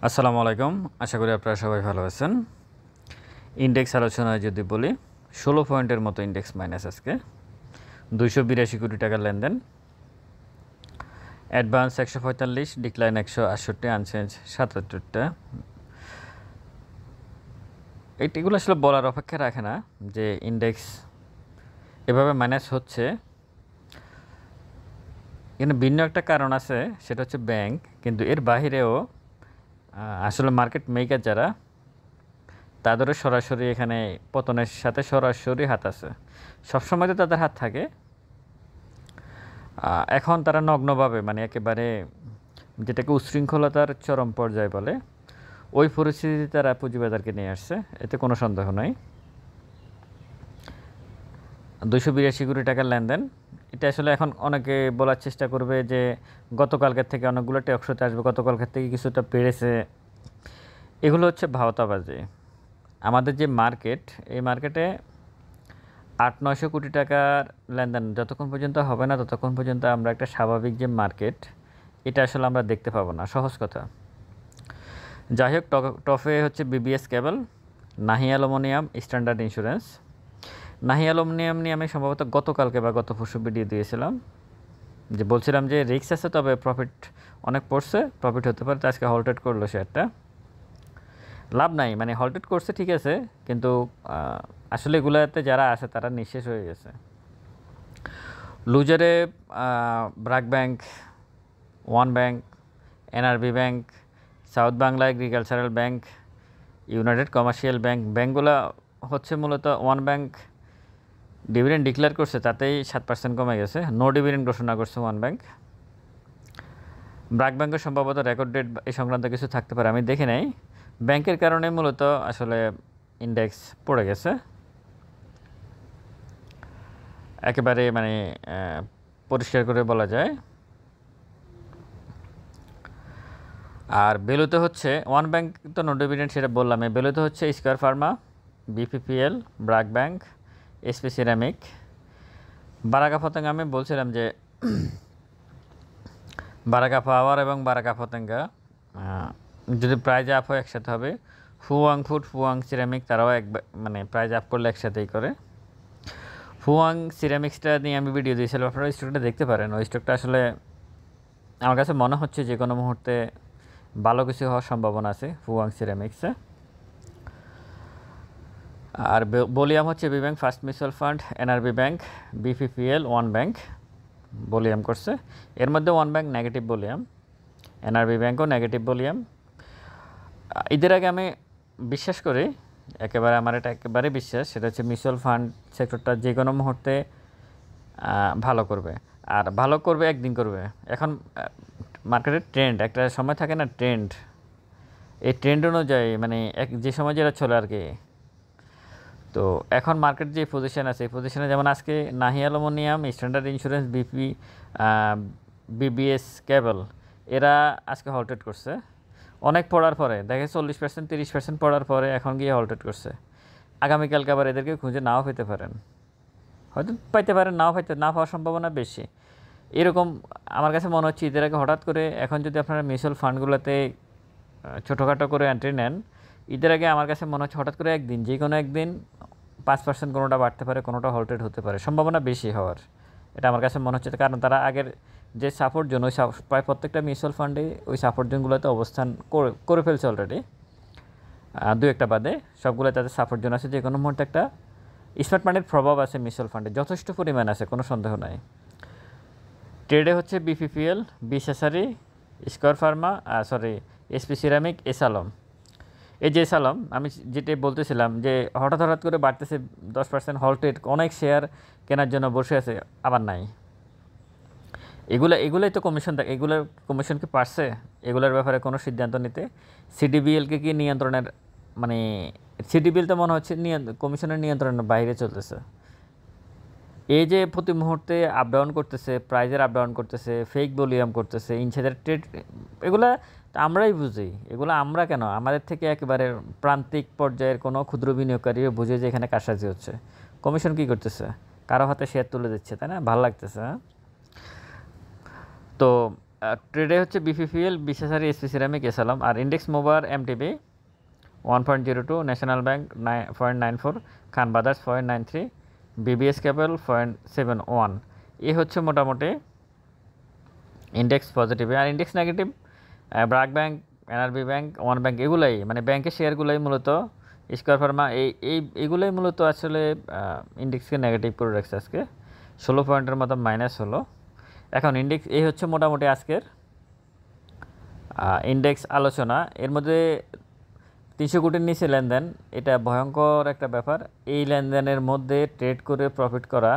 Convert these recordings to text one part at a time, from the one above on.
আসসালামু আলাইকুম। আশা করি আপনারা সবাই ভালো আছেন। ইন্ডেক্স আলোচনায় যদি বলি 16 পয়েন্টের মতো ইন্ডেক্স মাইনাস আজকে 282 কোটি টাকার লেনদেন। অ্যাডভান্স 145, ডিক্লাইন 168, আনচেঞ্জ 77টা। এগুলো আসলে বলার অপেক্ষা রাখে না যে ইন্ডেক্স এভাবে মাইনাস হচ্ছে। এখানে ভিন্ন একটা কারণ আছে, সেটা হচ্ছে ব্যাংক, কিন্তু এর বাহিরেও আসলে মার্কেট মেকার যারা, তাদেরও সরাসরি এখানে পতনের সাথে সরাসরি হাত আছে। সবসময় তো তাদের হাত থাকে, এখন তারা নগ্নভাবে মানে একেবারে যেটাকে উশৃঙ্খলতার চরম পর্যায়ে বলে, ওই পরিস্থিতি তারা পুঁজিবাজারকে নিয়ে আসছে, এতে কোনো সন্দেহ নাই। 282 কোটি টাকার লেনদেন, এটা আসলে এখন অনেকে বলার চেষ্টা করবে যে গতকালকের থেকে অনেকগুলো টকশোতে আসবে, গতকালকের থেকে কিছুটা বেড়েছে। এগুলো হচ্ছে ভাওতাবাজি। আমাদের যে মার্কেট, এই মার্কেটে 800-900 কোটি টাকার লেনদেন যতক্ষণ পর্যন্ত হবে না, ততক্ষণ পর্যন্ত আমরা একটা স্বাভাবিক যে মার্কেট, এটা আসলে আমরা দেখতে পাবো না, সহজ কথা। যাই হোক, টপে হচ্ছে বিবিএস কেবল, নাহি অ্যালুমিনিয়াম, স্ট্যান্ডার্ড ইন্স্যুরেন্স। নাহি অ্যালুমিনিয়াম নিয়ে আমি সম্ভবত গতকালকে বা গত পরশু ভিডিও দিয়েছিলাম, যে বলছিলাম যে রিস্ক আছে, তবে প্রফিট অনেক পড়ছে, প্রফিট হতে পারে। তো আজকে হল্টেড করলো শেয়ারটা, লাভ নাই, মানে হল্টেড করছে ঠিক আছে, কিন্তু আসলে এগুলাতে যারা আছে তারা নিঃশেষ হয়ে গেছে। লুজারে BRAC Bank, One Bank, NRB Bank, South Bangla Agricultural Bank, United Commercial Bank, ব্যাংকগুলো হচ্ছে মূলত ওয়ান ব্যাংক ডিভিডেন্ড ডিক্লেয়ার করছে, তাতেই 7% কমে গেছে। নো ডিভিডেন্ড ঘোষণা করছে ওয়ান ব্যাংক। ব্র্যাক ব্যাংকের সম্ভবত রেকর্ড ডেট এই সংক্রান্ত কিছু থাকতে পারে, আমি দেখি নাই। ব্যাংকের কারণে মূলত আসলে ইন্ডেক্স পড়ে গেছে একেবারে, মানে পরিষ্কার করে বলা যায়। আর বেলুতে হচ্ছে ওয়ান ব্যাংক, তো নো ডিভিডেন্ড সেটা বললাম। বেলুতে হচ্ছে Square Pharma, BPPL, BRAC Bank, SP Ceramic, Baraka ফতেঙ্গা। আমি বলছিলাম যে বারাকা পাওয়ার এবং বারাকা ফতেঙ্গা যদি প্রাইজ আপ হয় একসাথে হবে। ফুয়াং ফুড, ফুয়াং সিরামিক, তারাও মানে প্রাইজ আপ করলে একসাথেই করে। ফুয়াং সিরামিক্সটা নিয়ে আমি ভিডিও দিয়েছিলাম, আপনারা ওই স্টকটা দেখতে পারেন। ওই স্টকটা আসলে আমার কাছে মনে হচ্ছে যে কোনো মুহূর্তে ভালো কিছু হওয়ার সম্ভাবনা আছে ফুয়াং সিরামিক্সে। আর বলিয়াম হচ্ছে B Bank, First Mutual Fund, NRB Bank, BPPL, One Bank volume করছে। এর মধ্যে One Bank negative volume, NRB ব্যাংকও নেগেটিভ বলিয়াম। ঈদের আগে আমি বিশ্বাস করি, একেবারে আমার এটা একেবারে বিশ্বাস, সেটা হচ্ছে মিউচুয়াল ফান্ড সেক্টরটা যে কোনো মুহূর্তে ভালো করবে। আর ভালো করবে একদিন করবে। এখন মার্কেটের ট্রেন্ড, একটা সময় থাকে না ট্রেন্ড, এই ট্রেন্ড অনুযায়ী মানে যে সময় যেটা চলে আর কি। তো এখন মার্কেট যে পজিশন আছে, এই পজিশনে যেমন আজকে নাহি অ্যালুমিনিয়াম, স্ট্যান্ডার্ড ইন্স্যুরেন্স, বিবিএস কেবল, এরা আজকে হল্টেড করছে। অনেক পড়ার পরে দেখে 40%, 30% পড়ার পরে এখন গিয়ে হল্টেড করছে। আগামীকালকে আবার এদেরকে খুঁজে নাও পেতে পারেন, হয়তো পাইতে পারেন, নাও পাওয়ার সম্ভাবনা বেশি। এরকম আমার কাছে মনে হচ্ছে ঈদের আগে হঠাৎ করে, এখন যদি আপনারা মিউচুয়াল ফান্ডগুলোতে ছোটোখাটো করে এন্ট্রি নেন, ঈদের আগে আমার কাছে মনে হচ্ছে হঠাৎ করে একদিন, যে কোনো একদিন 5% কোনোটা বাড়তে পারে, কোনোটা হল্টেড হতে পারে, সম্ভাবনা বেশি হওয়ার, এটা আমার কাছে মনে হচ্ছে। কারণ তারা আগের যে সাপোর্ট জোন, ওই প্রায় প্রত্যেকটা মিউচুয়াল ফান্ডে ওই সাপোর্ট জোনগুলোতে অবস্থান করে ফেলছে অলরেডি, দু একটা বাদে সবগুলো তাদের সাপোর্ট জোন আছে। যে কোনো মুহূর্তে একটা স্মার্ট মানির প্রভাব আছে মিউচুয়াল ফান্ডে, যথেষ্ট পরিমাণ আছে, কোনো সন্দেহ নাই। ট্রেডে হচ্ছে বিপিপিএল, বিশেষারি, স্কয়ার ফার্মা, এসপি সিরামিক, এসালম। এই যে এসালম, আমি যেটা বলতেছিলাম যে হঠাৎ করে বাড়তেছে 10%, হল্টেড, অনেক শেয়ার কেনার জন্য বসে আছে, আবার নাই। এগুলোই তো কমিশন, এগুলোর কমিশন কি পারছে এগুলোর ব্যাপারে কোনো সিদ্ধান্ত নিতে? সিডিবিএলকে কি নিয়ন্ত্রণের, মানে সিডিবিএল তো মনে হচ্ছে কমিশনের নিয়ন্ত্রণের বাইরে চলতেছে। এই যে প্রতি মুহূর্তে আপ ডাউন করতেছে, প্রাইজের আপ ডাউন করতেছে, ফেক ভলিউম করতেছে, ইনসাইডার ট্রেড, এগুলা আমরাই বুঝি। এগুলো আমরা কেন, আমাদের থেকে একেবারে প্রান্তিক পর্যায়ের কোনো ক্ষুদ্র বিনিয়োগকারীও বুঝে যে এখানে কারসাজি হচ্ছে। কমিশন কী করতেছে? কারো হাতে শেয়ার তুলে দিচ্ছে, তাই না? ভালো লাগতেছে। তো ট্রেডে হচ্ছে বিপিপিএল, বিশেষারি, এসপি সিরামিক, এসালাম। আর index mover MTB 1.02, National Bank 0.94, Khan Brothers 0.93, BBS Capital 0.71। এই হচ্ছে মোটামুটি ইন্ডেক্স পজিটিভে। আর index negative BRAC Bank, NRB Bank, One Bank, এগুলাই মানে ব্যাংকের শেয়ারগুলোই মূলত, স্কয়ার ফার্মা, এইগুলোই মূলত আসলে ইন্ডেক্সকে নেগেটিভ করে রাখছে আজকে। 16 পয়েন্টের মতো মাইনাস হলো। এখন ইন্ডেক্স, এই হচ্ছে মোটামুটি আজকের ইন্ডেক্স আলোচনা। এর মধ্যে 300 কোটির নিচে লেনদেন, এটা ভয়ঙ্কর একটা ব্যাপার। এই লেনদেনের মধ্যে ট্রেড করে প্রফিট করা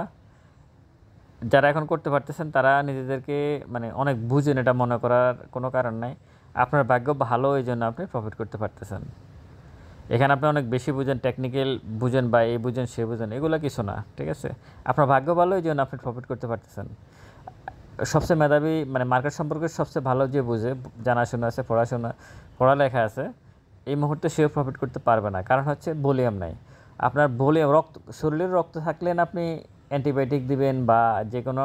যারা এখন করতে পারতেছেন তারা নিজেদেরকে মানে অনেক বুঝেন, এটা মনে করার কোনো কারণ নাই। আপনার ভাগ্য ভালো, এই জন্য আপনি প্রফিট করতে পারতেছেন। এখানে আপনি অনেক বেশি বুঝেন, টেকনিক্যাল বুঝেন বা এই বুঝেন সে বুঝেন, এগুলো কিছু না, ঠিক আছে? আপনার ভাগ্য ভালো, এই জন্য আপনি প্রফিট করতে পারতেছেন। সবচেয়ে মেধাবী মানে মার্কেট সম্পর্কে সবচেয়ে ভালো যে বুঝে, জানাশোনা আছে, পড়ালেখা আছে, এই মুহূর্তে সেও প্রফিট করতে পারবে না। কারণ হচ্ছে ভলিউম নাই। আপনার ভলিউম, শরীরের রক্ত থাকলে আপনি অ্যান্টিবায়োটিক দিবেন বা যে কোনো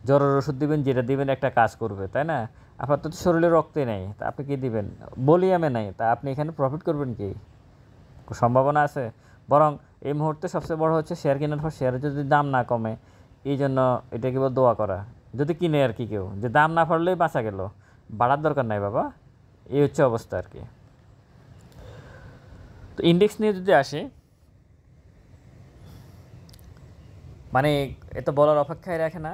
জ্বরের ওষুধ দিবেন, যেটা দিবেন একটা কাজ করবে, তাই না? আপনার তো শরীরে রক্তে নেই, তা আপনি কী দিবেন? ভলিউমে নাই, তা আপনি এখানে প্রফিট করবেন কি? সম্ভাবনা আছে? বরং এই মুহূর্তে সবচেয়ে বড় হচ্ছে শেয়ার কেনার পর শেয়ারের যদি দাম না কমে, এই জন্য এটা কেবল দোয়া করা, যদি কিনে আর কি কেউ, যে দাম না পড়লেই বাঁচা গেল, বাড়ার দরকার নাই বাবা। এই হচ্ছে অবস্থা আর কি। তো ইন্ডেক্স নিয়ে যদি আসি, মানে এত বলার অপেক্ষায় রাখে না।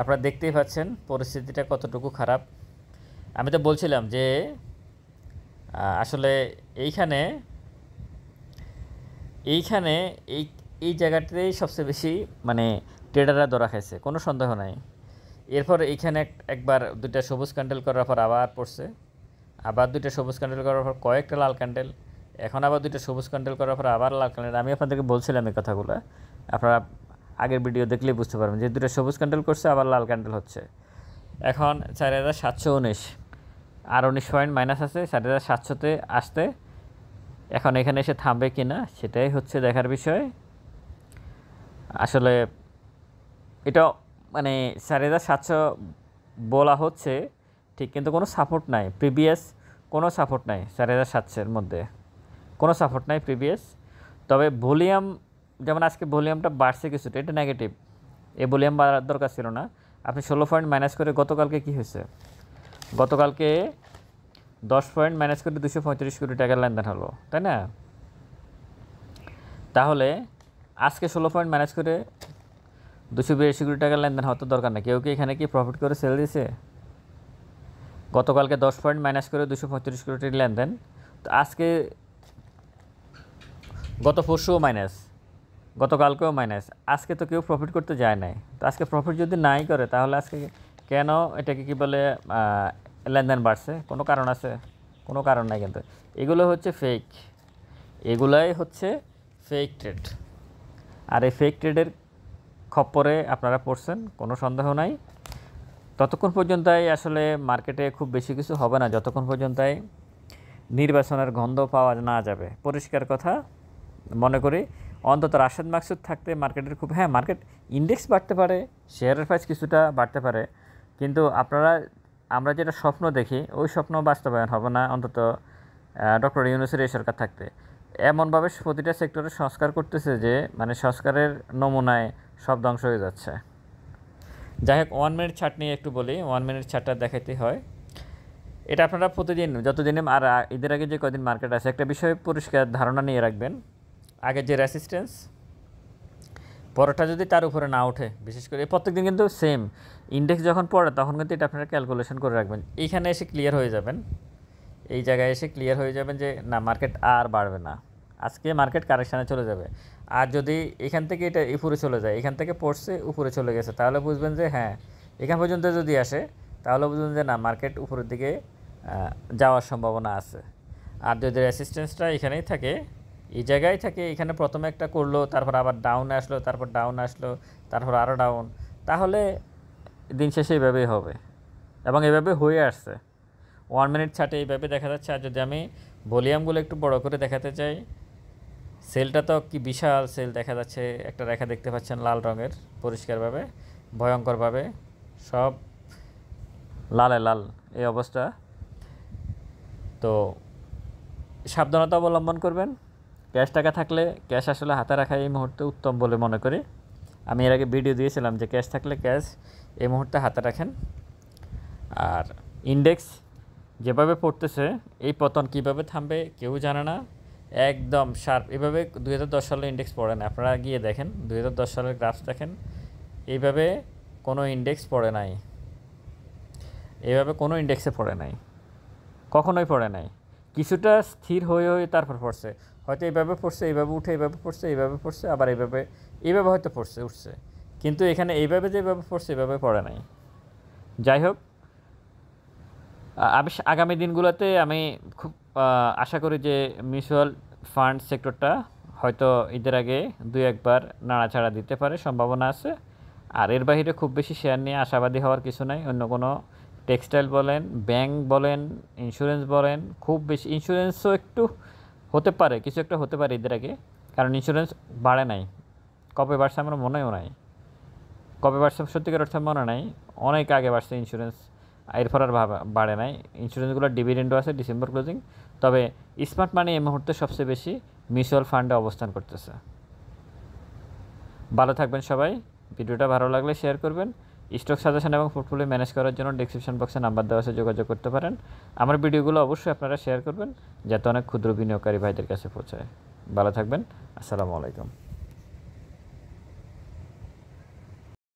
আপনারা দেখতেই পাচ্ছেন পরিস্থিতিটা কতটুকু খারাপ। আমি তো বলছিলাম যে আসলে এইখানে এই এই জায়গাটাতেই সবচেয়ে বেশি মানে ট্রেডাররা ধরা খাইছে, কোনো সন্দেহ নাই। এরপর এইখানে একবার দুইটা সবুজ ক্যান্ডেল করার পর আবার পড়ছে, আবার দুইটা সবুজ ক্যান্ডেল করার পর কয়েকটা লাল ক্যান্ডেল, এখন আবার দুইটা সবুজ ক্যান্ডেল করার পর আবার লাল ক্যান্ডেল। আমি আপনাদেরকে বলছিলাম এই কথাগুলো, আপনারা আগের ভিডিও দেখলেই বুঝতে পারবেন যে দুটো সবুজ ক্যান্ডেল করছে, আবার লাল ক্যান্ডেল হচ্ছে। এখন 4719, আর 19 পয়েন্ট মাইনাস আছে 4700-তে আসতে। এখন এখানে এসে থামবে কি না সেটাই হচ্ছে দেখার বিষয়। আসলে এটা মানে 4700 বলা হচ্ছে ঠিক, কিন্তু কোনো সাপোর্ট নাই, প্রিভিয়াস কোনো সাপোর্ট নাই 4700-এর মধ্যে, কোনো সাপোর্ট নাই প্রিভিয়াস। তবে ভলিউম, যেমন আজকে ভলিউমটা বাড়ছে কিছুটা, এটা নেগেটিভ। এই ভলিউম বাড়ার দরকার ছিল না। আপনি 16 পয়েন্ট মাইনাস করে, গতকালকে কী হয়েছে? গতকালকে 10 পয়েন্ট মাইনাস করে 235 কোটি টাকার লেনদেন হলো, তাই না? তাহলে আজকে 16 পয়েন্ট মাইনাস করে 282 কোটি টাকার লেনদেন হওয়ার তো দরকার নেই। কেউ কি এখানে কি প্রফিট করে সেল দিয়েছে? গতকালকে 10 পয়েন্ট মাইনাস করে 235 কোটির লেনদেন, তো আজকে গত পরশুও মাইনাস, গতকালকেও মাইনাস, আজকে তো কেউ প্রফিট করতে যায় নাই। তো আজকে প্রফিট যদি নাই করে, তাহলে আজকে কেন এটাকে কী বলে লেনদেন বাড়ছে? কোনো কারণ আছে? কোনো কারণ নাই। কিন্তু এগুলো হচ্ছে ফেক, এগুলাই হচ্ছে ফেক ট্রেড। আর এই ফেক ট্রেডের খপ্পরে আপনারা পড়ছেন, কোনো সন্দেহ নাই। ততক্ষণ পর্যন্তই আসলে মার্কেটে খুব বেশি কিছু হবে না, যতক্ষণ পর্যন্তই নির্বাচনের গন্ধ পাওয়া না যাবে। পরিষ্কার কথা মনে করি, অন্তত রাশেদ মাকসুদ থাকতে মার্কেটের খুব, হ্যাঁ মার্কেট ইন্ডেক্স বাড়তে পারে, শেয়ারের প্রাইস কিছুটা বাড়তে পারে, কিন্তু আমরা যেটা স্বপ্ন দেখি ওই স্বপ্ন বাস্তবায়ন হবে না অন্তত ডক্টর ইউনূসের এই সরকার থাকতে। এমনভাবে প্রতিটা সেক্টরে সংস্কার করতেছে যে মানে সংস্কারের নমুনায় সব ধ্বংস হয়ে যাচ্ছে। যাই হোক, 1 মিনিট ছাট নিয়ে একটু বলি, 1 মিনিট ছাটটা দেখাইতে হয়। এটা আপনারা প্রতিদিন যতদিনে, আর ঈদের আগে যে কদিন মার্কেট আছে, একটা বিষয়ে পরিষ্কার ধারণা নিয়ে রাখবেন। আগে যে রেসিস্ট্যান্স, পরেরটা যদি তার উপরে না ওঠে, বিশেষ করে প্রত্যেক দিন কিন্তু সেম ইন্ডেক্স যখন পড়ে তখন কিন্তু এটা আপনারা ক্যালকুলেশন করে রাখবেন। এইখানে এসে ক্লিয়ার হয়ে যাবেন, এই জায়গায় এসে ক্লিয়ার হয়ে যাবেন যে না, মার্কেট আর বাড়বে না, আজকে মার্কেট কারেকশানে চলে যাবে। আর যদি এখান থেকে এটা উপরে চলে যায়, এখান থেকে পড়ছে উপরে চলে গেছে, তাহলে বুঝবেন যে হ্যাঁ এখান পর্যন্ত যদি আসে, তাহলে বুঝবেন যে না, মার্কেট উপরের দিকে যাওয়ার সম্ভাবনা আছে। আর যদি রেসিস্ট্যান্সটা এখানেই থাকে, এই জায়গায় থাকে, এখানে প্রথমে একটা করলো, তারপর আবার ডাউনে আসলো, তারপর ডাউন আসলো, তারপর আরও ডাউন, তাহলে দিন শেষে এইভাবেই হবে এবং এভাবে হয়ে আসছে। 1 মিনিট ছাটে এইভাবে দেখা যাচ্ছে। আর যদি আমি ভলিউমগুলো একটু বড় করে দেখাতে চাই, সেলটা তো কি বিশাল সেল দেখা যাচ্ছে, একটা রেখা দেখতে পাচ্ছেন লাল রঙের পরিষ্কারভাবে, ভয়ঙ্করভাবে সব লালে লাল এই অবস্থা। তো সাবধানতা অবলম্বন করবেন। ক্যাশ টাকা থাকলে ক্যাশ আসলে হাতে রাখা এই মুহূর্তে উত্তম বলে মনে করি। আমি এর আগে ভিডিও দিয়েছিলাম যে ক্যাশ থাকলে ক্যাশ এই মুহূর্তে হাতে রাখেন। আর ইন্ডেক্স যেভাবে পড়তেছে, এই পতন কীভাবে থামবে কেউ জানে না, একদম শার্প। এভাবে 2010 সালে ইন্ডেক্স পড়ে না, আপনারা গিয়ে দেখেন 2010 সালের গ্রাফস দেখেন, এইভাবে কোনো ইন্ডেক্স পড়ে নাই, এইভাবে কোনো ইন্ডেক্সে পড়ে নাই, কখনোই পড়ে নাই। কিছুটা স্থির হয়ে হয়ে তারপর পড়ছে, হয়তো এইভাবে পড়ছে, এইভাবে উঠে এইভাবে পড়ছে, এইভাবে পড়ছে, আবার এইভাবে হয়তো পড়ছে উঠছে, কিন্তু এখানে এইভাবে যেভাবে পড়ছে এইভাবে পড়ে নাই। যাই হোক, আগামী দিনগুলোতে আমি খুব আশা করি যে মিউচুয়াল ফান্ড সেক্টরটা হয়তো ঈদের আগে 2-1বার নাড়াচাড়া দিতে পারে, সম্ভাবনা আছে। আর এর বাইরে খুব বেশি শেয়ার নিয়ে আশাবাদী হওয়ার কিছু নাই। অন্য কোনো টেক্সটাইল বলেন, ব্যাংক বলেন, ইন্স্যুরেন্স বলেন, খুব বেশি ইন্স্যুরেন্সও একটু হতে পারে, কিছু একটা হতে পারে ঈদের আগে, কারণ ইন্স্যুরেন্স বাড়ে নাই। কবে বাড়ছে আমার মনেও নাই, কবে বাড়ছে সত্যিকার অর্থে মনে নাই, অনেক আগে বাড়ছে ইন্স্যুরেন্স, এরপর আর বাড়ে নাই। ইন্স্যুরেন্সগুলোর ডিভিডেন্ডও আছে ডিসেম্বর ক্লোজিং। তবে স্মার্ট মানি এই মুহূর্তে সবচেয়ে বেশি মিউচুয়াল ফান্ডে অবস্থান করতেছে। ভালো থাকবেন সবাই। ভিডিওটা ভালো লাগলে শেয়ার করবেন। স্টক সাজেশন এবং পোর্টফোলিও ম্যানেজ করার জন্য ডেসক্রিপশন বক্সে নাম্বার দেওয়া আছে, যোগাযোগ করতে পারেন। আমার ভিডিওগুলো অবশ্যই আপনারা শেয়ার করবেন, যাতে অনেক ক্ষুদ্র বিনিয়োগকারী ভাইদের কাছে পৌঁছায়। ভালো থাকবেন। আসসালামু আলাইকুম।